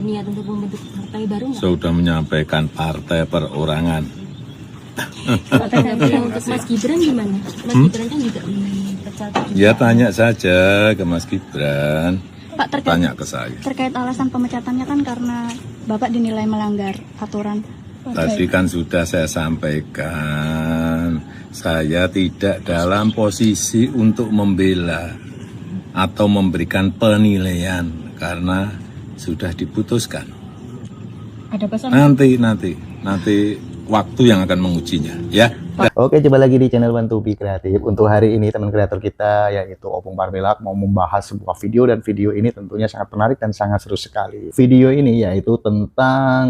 niat untuk membentuk partai baru nggak? Sudah menyampaikan partai perorangan. Tanggapannya untuk Mas Gibran gimana? Mas Gibran kan juga dipecat. Ya tanya saja ke Mas Gibran. Pak, Tanya ke saya. terkait alasan pemecatannya kan karena Bapak dinilai melanggar aturan. Tadi kan sudah saya sampaikan, saya tidak dalam posisi untuk membela atau memberikan penilaian karena sudah diputuskan. Ada pesan? Nanti waktu yang akan mengujinya, ya. Oke, coba lagi di channel Bantubi Kreatif. Untuk hari ini teman kreator kita yaitu Opung Parmilak mau membahas sebuah video, dan video ini tentunya sangat menarik dan sangat seru sekali. Video ini yaitu tentang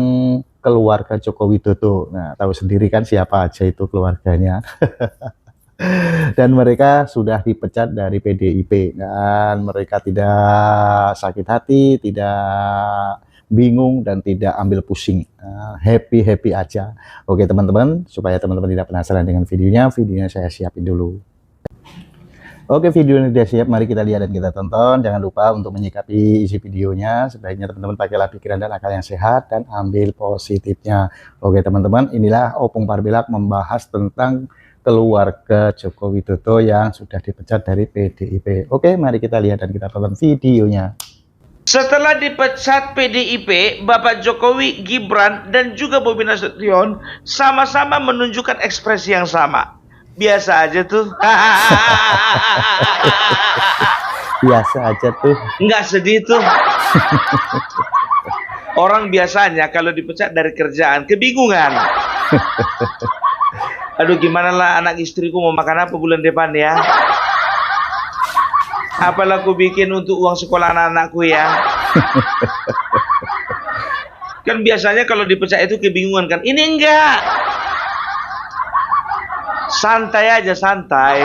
keluarga Joko Widodo. Nah, tahu sendiri kan siapa aja itu keluarganya. Dan mereka sudah dipecat dari PDIP, dan mereka tidak sakit hati, tidak bingung, dan tidak ambil pusing. Happy aja. Oke teman-teman, supaya teman-teman tidak penasaran dengan videonya saya siapin dulu. Oke, video ini sudah siap, mari kita lihat dan kita tonton. Jangan lupa untuk menyikapi isi videonya, sebaiknya teman-teman pakailah pikiran dan akal yang sehat dan ambil positifnya. Oke teman-teman, inilah Opung Parmilak membahas tentang keluarga Joko Widodo yang sudah dipecat dari PDIP. Oke, mari kita lihat dan kita tonton videonya. Setelah dipecat PDIP, Bapak Jokowi, Gibran, dan juga Bobi Nasution sama-sama menunjukkan ekspresi yang sama. Biasa aja tuh. Biasa aja tuh. Nggak sedih tuh. Orang biasanya kalau dipecat dari kerjaan, kebingungan. Aduh, gimana lah anak istriku mau makan apa bulan depan ya? Apalah aku bikin untuk uang sekolah anak-anakku ya. Kan biasanya kalau dipecat itu kebingungan kan. Ini enggak. Santai aja, santai.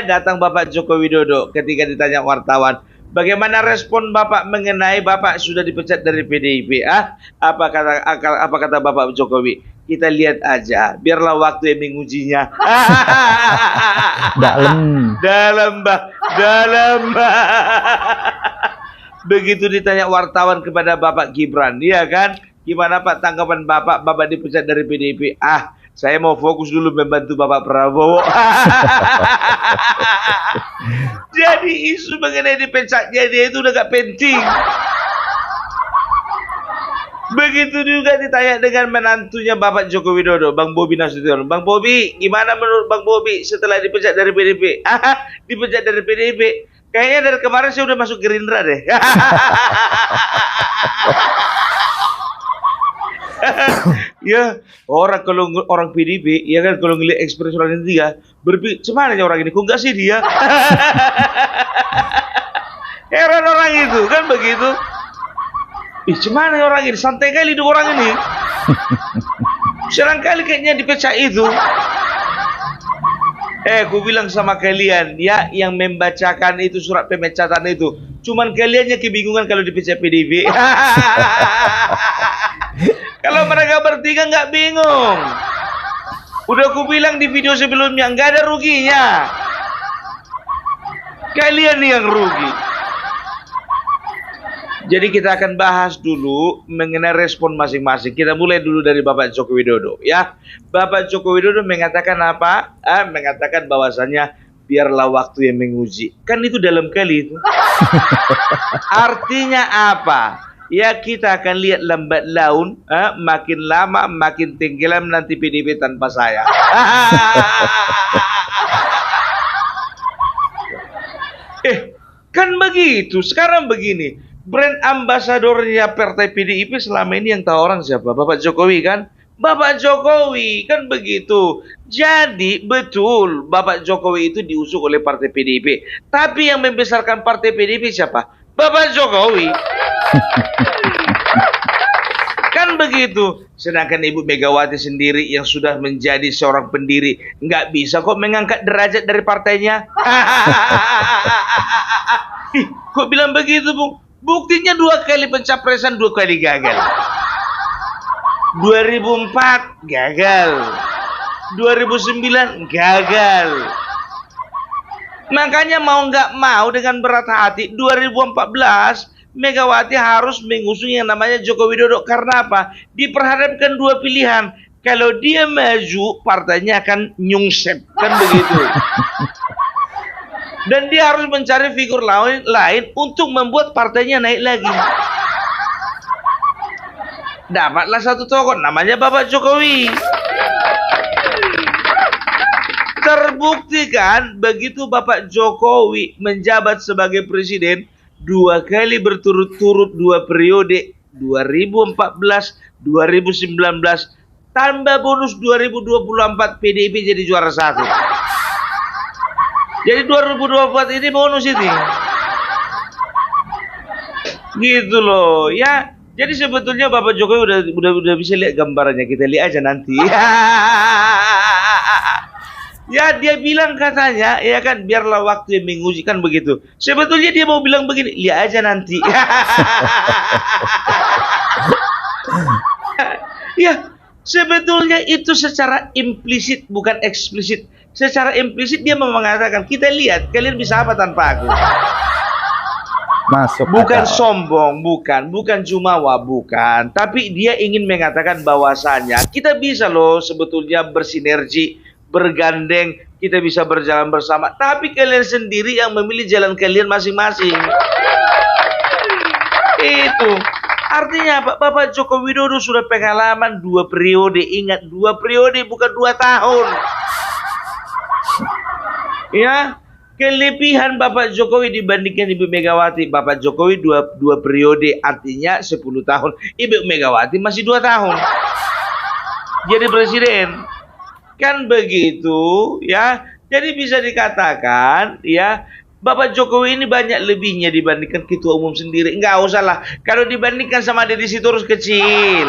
Datang Bapak Joko Widodo ketika ditanya wartawan, bagaimana respon Bapak mengenai Bapak sudah dipecat dari PDIP? Apa kata Bapak Jokowi? Kita lihat aja, biarlah waktu yang mengujinya. Dalam. Begitu ditanya wartawan kepada Bapak Gibran, iya kan? Gimana Pak tanggapan Bapak dipecat dari PDIP? Saya mau fokus dulu membantu Bapak Prabowo. Jadi isu mengenai dipecatnya dia itu udah gak penting. Begitu juga ditanya dengan menantunya Bapak Joko Widodo, Bang Bobi Nasution. Bang Bobi, gimana menurut Bang Bobi setelah dipecat dari PDIP? Dipecat dari PDIP. Kayaknya dari kemarin saya udah masuk Gerindra deh. Ya, orang PDIP, ya kan, kalau ngeliat ekspresi orang ini dia berpikir, cuman orang ini kok nggak sih dia? Heran orang itu kan begitu. Cuman orang ini santai kali hidup orang ini. Serangkali kayaknya dipecat itu. Aku bilang sama kalian ya, yang membacakan itu surat pemecatan itu, cuman kaliannya kebingungan kalau dipecat PDIP. Kalau mereka bertiga nggak bingung. Udah aku bilang di video sebelumnya, nggak ada ruginya. Kalian yang rugi. Jadi kita akan bahas dulu mengenai respon masing-masing. Kita mulai dulu dari Bapak Joko Widodo ya. Bapak Joko Widodo mengatakan apa? Mengatakan bahwasannya biarlah waktu yang menguji. Kan itu dalam kali itu. Artinya apa? Ya kita akan lihat lambat laun, makin lama makin tenggelam nanti PDIP tanpa saya. Kan begitu. Sekarang begini. Brand ambasadornya partai PDIP selama ini yang tahu orang siapa? Bapak Jokowi kan? Bapak Jokowi kan begitu. Jadi betul Bapak Jokowi itu diusung oleh partai PDIP. Tapi yang membesarkan partai PDIP siapa? Bapak Jokowi. Kan begitu. Sedangkan Ibu Megawati sendiri yang sudah menjadi seorang pendiri, nggak bisa kok mengangkat derajat dari partainya. Kok bilang begitu, Bung? Buktinya 2 kali pencapresan, 2 kali gagal. 2004 gagal, 2009 gagal. Makanya mau nggak mau dengan berat hati 2014 Megawati harus mengusung yang namanya Joko Widodo. Karena apa? Diperhadapkan dua pilihan. Kalau dia maju, partainya akan nyungsep. Kan begitu. Dan dia harus mencari figur lain untuk membuat partainya naik lagi. Dapatlah satu tokoh, namanya Bapak Jokowi. Terbukti kan, begitu Bapak Jokowi menjabat sebagai presiden, 2 kali berturut-turut 2 periode, 2014, 2019, tambah bonus 2024 PDIP jadi juara 1. Jadi 2024 ini bonus ini. Gitu loh, ya. Jadi sebetulnya Bapak Jokowi udah bisa lihat gambarannya, kita lihat aja nanti. Ya dia bilang katanya, ya kan, biarlah waktu yang menguji, kan begitu. Sebetulnya dia mau bilang begini, lihat aja nanti. Ya, sebetulnya itu secara implisit bukan eksplisit. Secara implisit dia mau mengatakan, kita lihat kalian bisa apa tanpa aku. Masuk Bukan akal. sombong, bukan jumawa, bukan. Tapi dia ingin mengatakan bahwasannya kita bisa loh sebetulnya bersinergi, bergandeng, kita bisa berjalan bersama. Tapi kalian sendiri yang memilih jalan kalian masing-masing. Itu artinya apa? Bapak Joko Widodo sudah pengalaman 2 periode. Ingat, 2 periode bukan 2 tahun. Ya, kelebihan Bapak Jokowi dibandingkan Ibu Megawati. Bapak Jokowi 2 periode, artinya 10 tahun. Ibu Megawati masih 2 tahun. Jadi presiden. Kan begitu, ya. Jadi bisa dikatakan, ya, Bapak Jokowi ini banyak lebihnya dibandingkan ketua umum sendiri. Enggak usah lah. Kalau dibandingkan sama Deddy Sitorus kecil.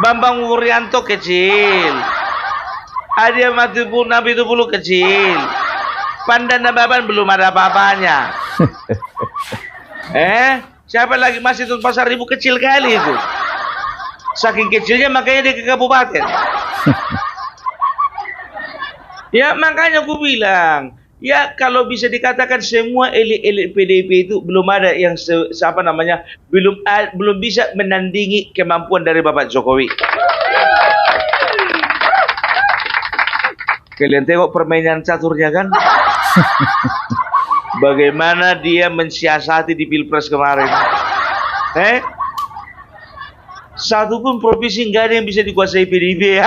Bambang Wuryanto kecil. Adi Nabi Tupulu kecil. Pandana Baban belum ada apa-apanya. Siapa lagi masih Tun Pasar Ibu kecil kali itu. Saking kecilnya makanya dia ke kabupaten. Ya makanya aku bilang, ya kalau bisa dikatakan semua elit-elit PDIP itu belum ada yang belum bisa menandingi kemampuan dari Bapak Jokowi. Kalian tengok permainan caturnya kan? Bagaimana dia mensiasati di Pilpres kemarin. Satu pun provinsi nggak ada yang bisa dikuasai PDIP.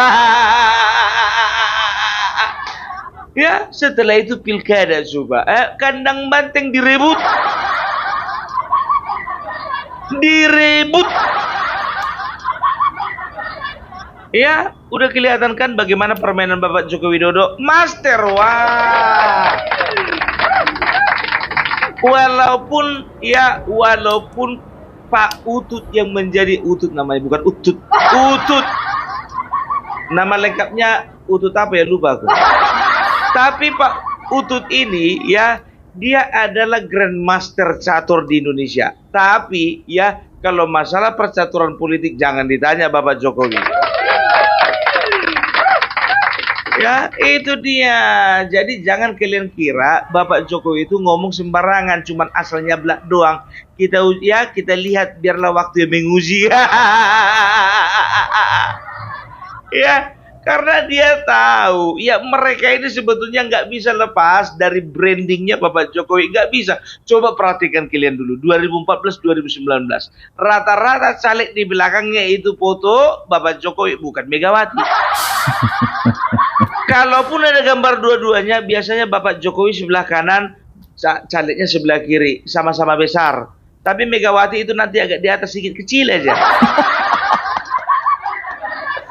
Ya, setelah itu pilkada coba. Kandang banteng direbut. Ya, udah kelihatan kan bagaimana permainan Bapak Joko Widodo. Master, wah. Walaupun Pak Utut yang menjadi Utut namanya, bukan Utut. Utut. Nama lengkapnya Utut apa ya, lupa aku. Tapi Pak Utut ini, ya, dia adalah Grandmaster catur di Indonesia. Tapi ya, kalau masalah percaturan politik jangan ditanya Bapak Jokowi. Ya, itu dia. Jadi jangan kalian kira Bapak Jokowi itu ngomong sembarangan, cuman asalnya belak doang. Kita lihat, biarlah waktu yang menguji. Ya, karena dia tahu, ya mereka ini sebetulnya nggak bisa lepas dari brandingnya Bapak Jokowi. Nggak bisa. Coba perhatikan kalian dulu, 2014-2019. Rata-rata caleg di belakangnya itu foto Bapak Jokowi, bukan Megawati. Kalaupun ada gambar dua-duanya, biasanya Bapak Jokowi sebelah kanan, calegnya sebelah kiri, sama-sama besar. Tapi Megawati itu nanti agak di atas sedikit, kecil aja.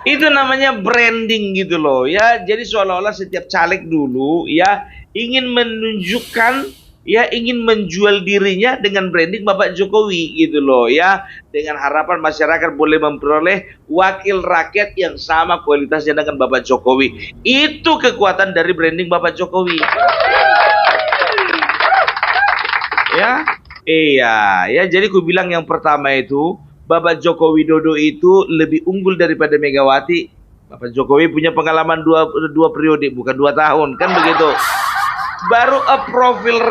Itu namanya branding gitu loh, ya. Jadi seolah-olah setiap caleg dulu, ya, ingin menunjukkan, ya, ingin menjual dirinya dengan branding Bapak Jokowi gitu loh, ya. Dengan harapan masyarakat boleh memperoleh wakil rakyat yang sama kualitasnya dengan Bapak Jokowi. Itu kekuatan dari branding Bapak Jokowi. Ya, iya, ya. Jadi ku bilang yang pertama itu, Bapak Joko Widodo itu lebih unggul daripada Megawati. Bapak Jokowi punya pengalaman dua periode, bukan 2 tahun, kan begitu. baru approval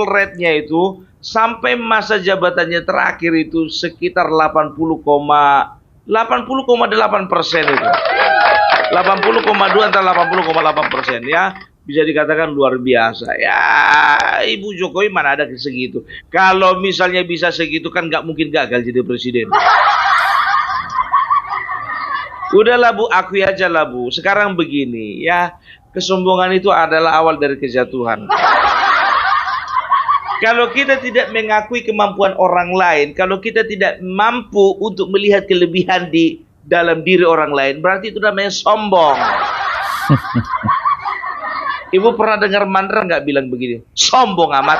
rate-nya itu sampai masa jabatannya terakhir itu sekitar 80,8% itu. 80,2 antara 80,8% ya. Bisa dikatakan luar biasa. Ya, Ibu Jokowi mana ada segitu. Kalau misalnya bisa segitu kan nggak mungkin gagal jadi presiden. Udahlah Bu, akui aja lah Bu. Sekarang begini ya, kesombongan itu adalah awal dari kejatuhan. Kalau kita tidak mengakui kemampuan orang lain, kalau kita tidak mampu untuk melihat kelebihan di dalam diri orang lain, berarti itu namanya sombong. Ibu pernah dengar mantra nggak bilang begini? Sombong amat.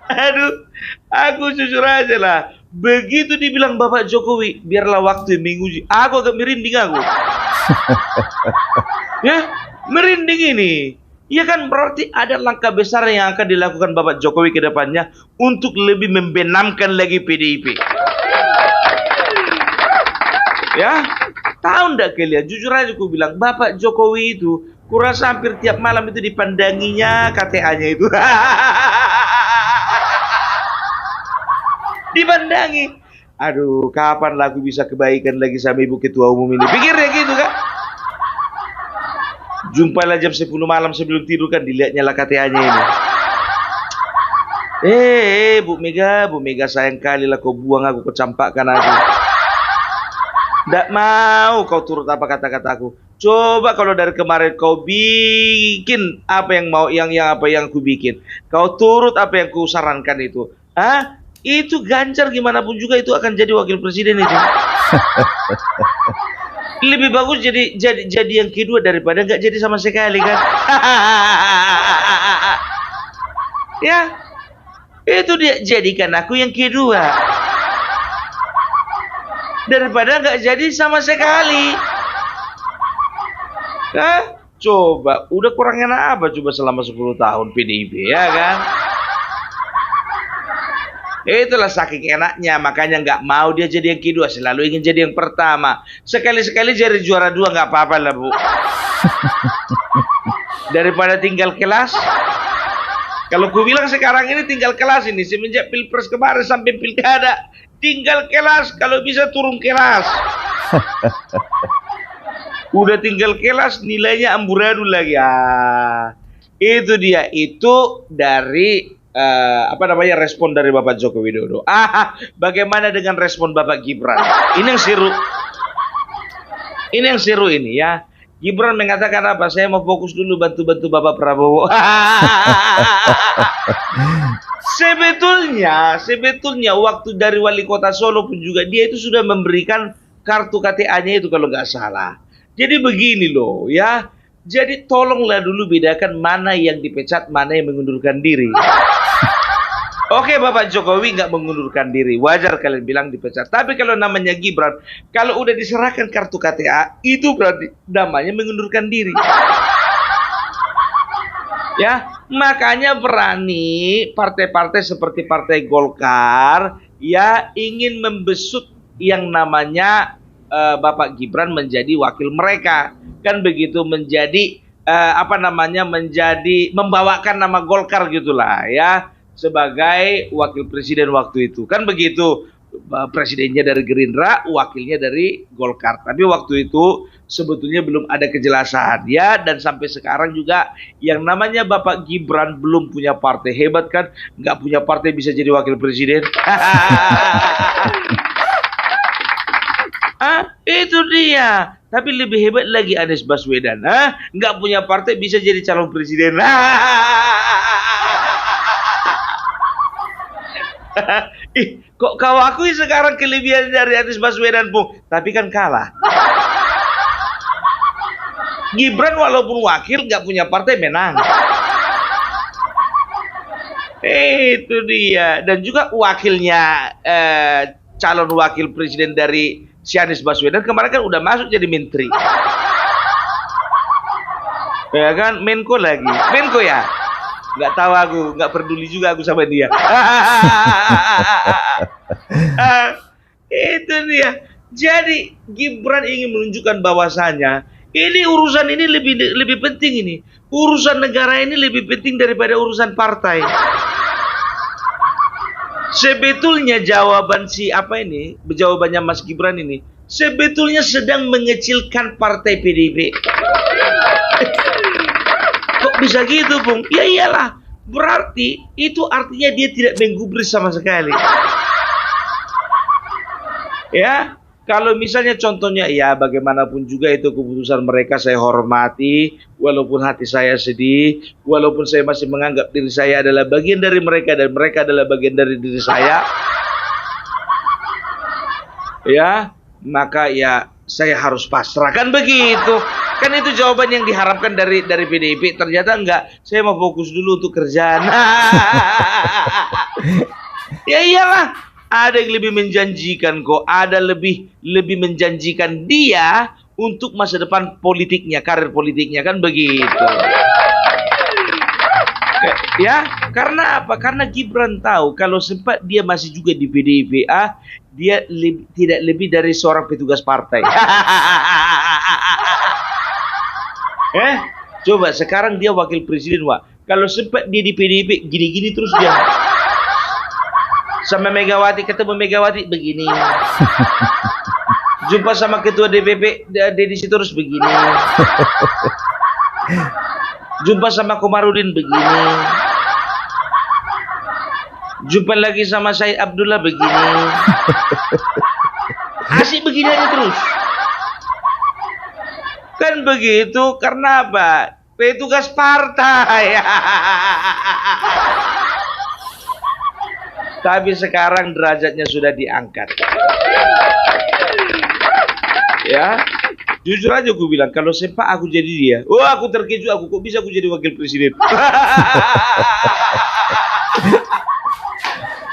Aduh, aku jujur aja lah. Begitu dibilang Bapak Jokowi, biarlah waktu yang menguji. Aku agak merinding aku. Ya, merinding ini. Ya kan berarti ada langkah besar yang akan dilakukan Bapak Jokowi ke depannya untuk lebih membenamkan lagi PDIP. Ya, tahu ndak kalian? Jujur aja aku bilang, Bapak Jokowi itu, kurasa hampir tiap malam itu dipandanginya KTA-nya itu. Dipandangi. Aduh, kapan lah aku bisa kebaikan lagi sama Ibu Ketua Umum ini? Pikirnya gitu kan? Jumpa lah jam 10 malam sebelum tidur kan, dilihatnya lah KTA-nya ini. Bu Mega sayang kali lah kau buang aku, kau campakkan aku. Nggak mau kau turut apa kata-kataku. Coba kalau dari kemarin kau bikin apa yang mau, yang apa yang aku bikin. Kau turut apa yang ku sarankan itu. Itu Ganjar gimana pun juga itu akan jadi wakil presiden itu. Lebih bagus jadi yang kedua daripada nggak jadi sama sekali kan. Ya, itu dia, jadikan aku yang kedua daripada nggak jadi sama sekali. Coba, udah kurang enak apa coba selama 10 tahun PDIP, ya kan? Itulah saking enaknya, makanya nggak mau dia jadi yang kedua, selalu ingin jadi yang pertama. Sekali-sekali jadi juara 2 nggak apa-apa lah Bu. Daripada tinggal kelas. Kalau ku bilang sekarang ini tinggal kelas ini, semenjak Pilpres kemarin sampai Pilkada, tinggal kelas, kalau bisa turun kelas. Udah tinggal kelas, nilainya amburadul lagi. Itu dia, itu dari respon dari Bapak Joko Widodo. Bagaimana dengan respon Bapak Gibran? Ini yang seru ini ya. Gibran mengatakan apa? Saya mau fokus dulu bantu-bantu Bapak Prabowo. Sebetulnya waktu dari wali kota Solo pun juga dia itu sudah memberikan kartu KTA-nya itu kalau nggak salah. Jadi begini loh ya. Jadi tolonglah dulu bedakan mana yang dipecat, mana yang mengundurkan diri. Oke, Bapak Jokowi nggak mengundurkan diri, wajar kalian bilang dipecat. Tapi kalau namanya Gibran, kalau udah diserahkan kartu KTA, itu berarti namanya mengundurkan diri. Ya, makanya berani partai-partai seperti Partai Golkar ya ingin membesut yang namanya Bapak Gibran menjadi wakil mereka. Kan begitu, menjadi menjadi membawakan nama Golkar gitulah ya, sebagai wakil presiden waktu itu. Kan begitu, presidennya dari Gerindra, wakilnya dari Golkar. Tapi waktu itu sebetulnya belum ada kejelasan ya, dan sampai sekarang juga yang namanya Bapak Gibran belum punya partai. Hebat kan, nggak punya partai bisa jadi wakil presiden. Itu dia. Tapi lebih hebat lagi Anies Baswedan. Nggak punya partai bisa jadi calon presiden. Kok kau akui sekarang kelebihan dari Anies Baswedan, Bung? Tapi kan kalah. Gibran walaupun wakil nggak punya partai menang. Itu dia. Dan juga wakilnya calon wakil presiden dari si Anies Baswedan kemarin kan udah masuk jadi menteri. Ya kan, Menko lagi. Menko ya? Nggak tahu aku, nggak peduli juga aku sama dia. Itu dia. Jadi Gibran ingin menunjukkan bahwasanya Ini urusan ini lebih penting ini. Urusan negara ini lebih penting daripada urusan partai. Sebetulnya jawaban jawabannya Mas Gibran ini, sebetulnya sedang mengecilkan partai PDIP. Kok bisa gitu, Bung? Ya iyalah, berarti itu artinya dia tidak menggubris sama sekali. Ya, kalau misalnya contohnya, ya bagaimanapun juga itu keputusan mereka saya hormati, walaupun hati saya sedih, walaupun saya masih menganggap diri saya adalah bagian dari mereka dan mereka adalah bagian dari diri saya. Ya, maka ya saya harus pasrah, kan begitu. Kan itu jawaban yang diharapkan dari PDIP. Ternyata enggak, saya mau fokus dulu untuk kerjaan. Ya iyalah, ada yang lebih menjanjikan kok, ada lebih menjanjikan dia untuk masa depan politiknya, karir politiknya, kan begitu. Ya, karena apa? Karena Gibran tahu kalau sempat dia masih juga di PDIP, dia tidak lebih dari seorang petugas partai. Coba sekarang dia wakil presiden, Wak. Kalau sempat dia di PDIP gini-gini terus dia. Sama Megawati, ketemu Megawati begini. Jumpa sama ketua DPP Deddy Sitorus begini. Jumpa sama Komarudin begini. Jumpa lagi sama Said Abdullah begini. Asik begini aja terus. Kan begitu, karena apa? Petugas partai. Tapi sekarang derajatnya sudah diangkat. Ya, jujur aja aku bilang, kalau sempat aku jadi dia, aku terkejut, kok bisa aku jadi wakil presiden.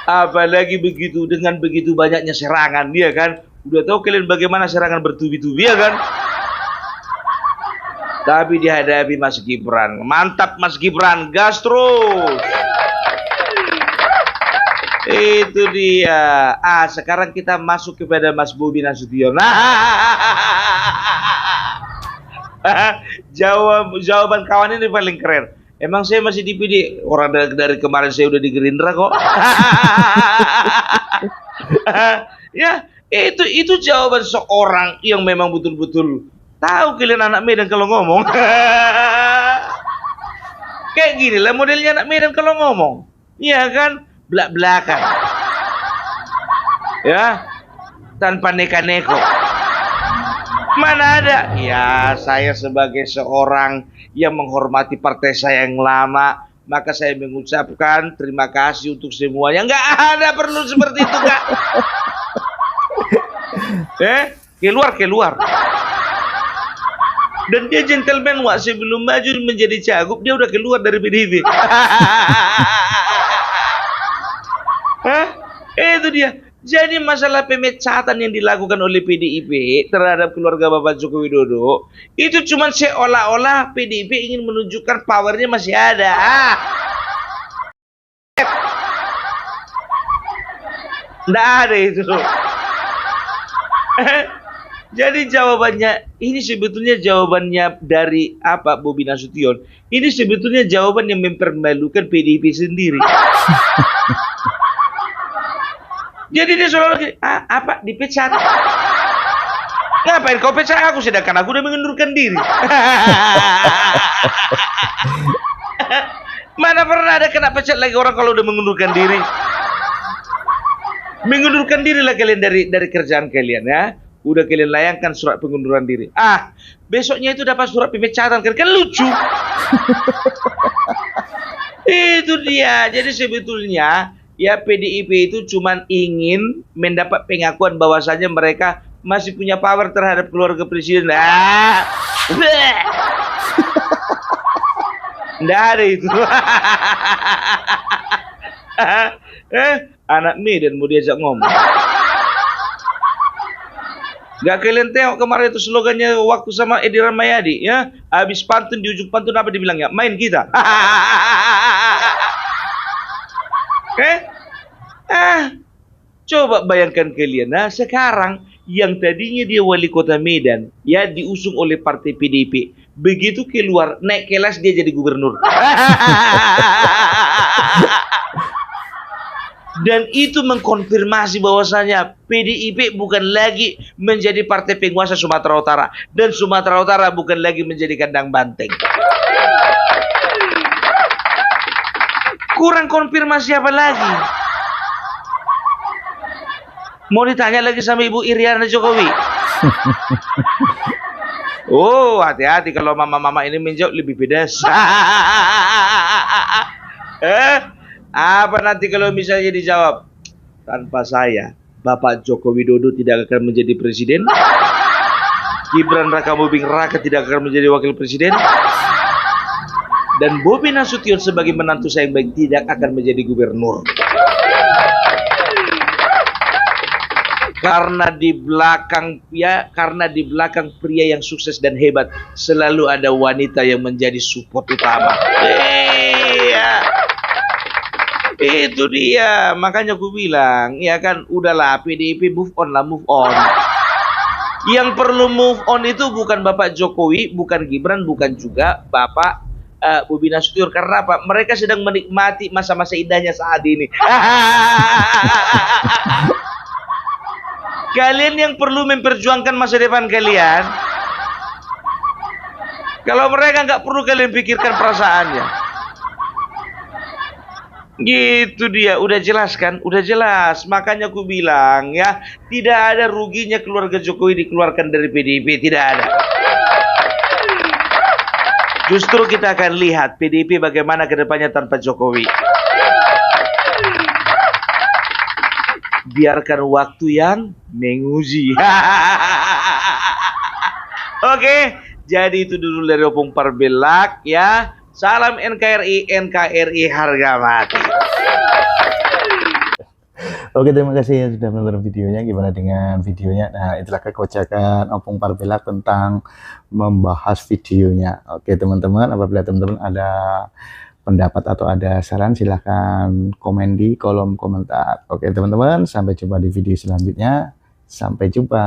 Apalagi begitu, dengan begitu banyaknya serangan, dia kan. Udah tahu kalian bagaimana serangan bertubi-tubi, ya kan? Tapi dihadapi Mas Gibran. Mantap Mas Gibran, gas terus. Itu dia. Sekarang kita masuk kepada Mas Bobi Nasution. Jawaban kawan ini paling keren. Emang saya masih dipilih? Orang dari kemarin saya udah di Gerindra kok. Ya, itu jawaban seorang yang memang betul-betul tahu kalian anak Medan kalau ngomong. Kayak gini lah modelnya anak Medan kalau ngomong. Iya kan? Belak-belakan. Ya, tanpa neka-neko. Mana ada? Ya, saya sebagai seorang yang menghormati partai saya yang lama, maka saya mengucapkan terima kasih untuk semuanya. Nggak ada perlu seperti itu, Kak. Keluar. Dan dia gentleman, Wak, sebelum maju menjadi cagup dia udah keluar dari PDIP. Itu dia. Jadi masalah pemecatan yang dilakukan oleh PDIP terhadap keluarga Bapak Joko Widodo itu cuma seolah-olah PDIP ingin menunjukkan powernya masih ada. Nggak ada itu. Jadi jawabannya, ini sebetulnya jawabannya dari apa Bobi Nasution. Ini sebetulnya jawaban yang mempermalukan PDIP sendiri. Jadi dia selalu apa dipecat? Ngapain kau pecat aku sedangkan aku udah mengundurkan diri? Mana pernah ada kena pecat lagi orang kalau udah mengundurkan diri? Mengundurkan diri lah kalian dari kerjaan kalian, ya. Udah kalian layangkan surat pengunduran diri. Besoknya itu dapat surat pemecatan, kan lucu. Itu dia. Jadi sebetulnya ya PDIP itu cuma ingin mendapat pengakuan bahwasanya mereka masih punya power terhadap keluarga presiden. Nggak ada itu. Anak Medan mau diajak ngomong. Gak kalian tengok kemarin itu slogannya waktu sama Edi Rahmayadi, ya? Habis pantun, di ujung pantun apa dibilangnya? Main kita. Coba bayangkan kalian, sekarang yang tadinya dia wali kota Medan, ya diusung oleh partai PDIP. Begitu keluar, naik kelas dia jadi gubernur. Dan itu mengkonfirmasi bahwasanya PDIP bukan lagi menjadi partai penguasa Sumatera Utara. Dan Sumatera Utara bukan lagi menjadi kandang banteng. Kurang konfirmasi apa lagi? Mau ditanya lagi sama Ibu Iriana Jokowi? Oh, hati-hati kalau mama-mama ini menjawab lebih pedas. Apa nanti kalau misalnya dijawab? Tanpa saya, Bapak Joko Widodo tidak akan menjadi presiden. Gibran Rakabuming Raka tidak akan menjadi wakil presiden. Dan Bobi Nasution sebagai menantu saya yang baik tidak akan menjadi gubernur. Karena di belakang pria yang sukses dan hebat selalu ada wanita yang menjadi support utama. Iya. Itu dia, makanya aku bilang, ya kan, udahlah PDIP move on lah, move on. Yang perlu move on itu bukan Bapak Jokowi, bukan Gibran, bukan juga Bapak Bobi Nasution. Karena apa? Mereka sedang menikmati masa-masa indahnya saat ini. Kalian yang perlu memperjuangkan masa depan kalian. Kalau mereka nggak perlu kalian pikirkan perasaannya. Gitu dia, udah jelas kan? Udah jelas. Makanya aku bilang ya, tidak ada ruginya keluarga Jokowi dikeluarkan dari PDIP, tidak ada. Justru kita akan lihat PDIP bagaimana ke depannya tanpa Jokowi. Biarkan waktu yang menguji. Oke, jadi itu dulu dari Opung Parbelak ya. Salam NKRI, NKRI harga mati. Oke, terima kasih yang sudah menonton videonya. Gimana dengan videonya? Nah, itulah kekocakan Opung Parbelak tentang membahas videonya. Oke, teman-teman, apabila teman-teman ada pendapat atau ada saran, silahkan komen di kolom komentar. Oke, teman-teman, sampai jumpa di video selanjutnya. Sampai jumpa.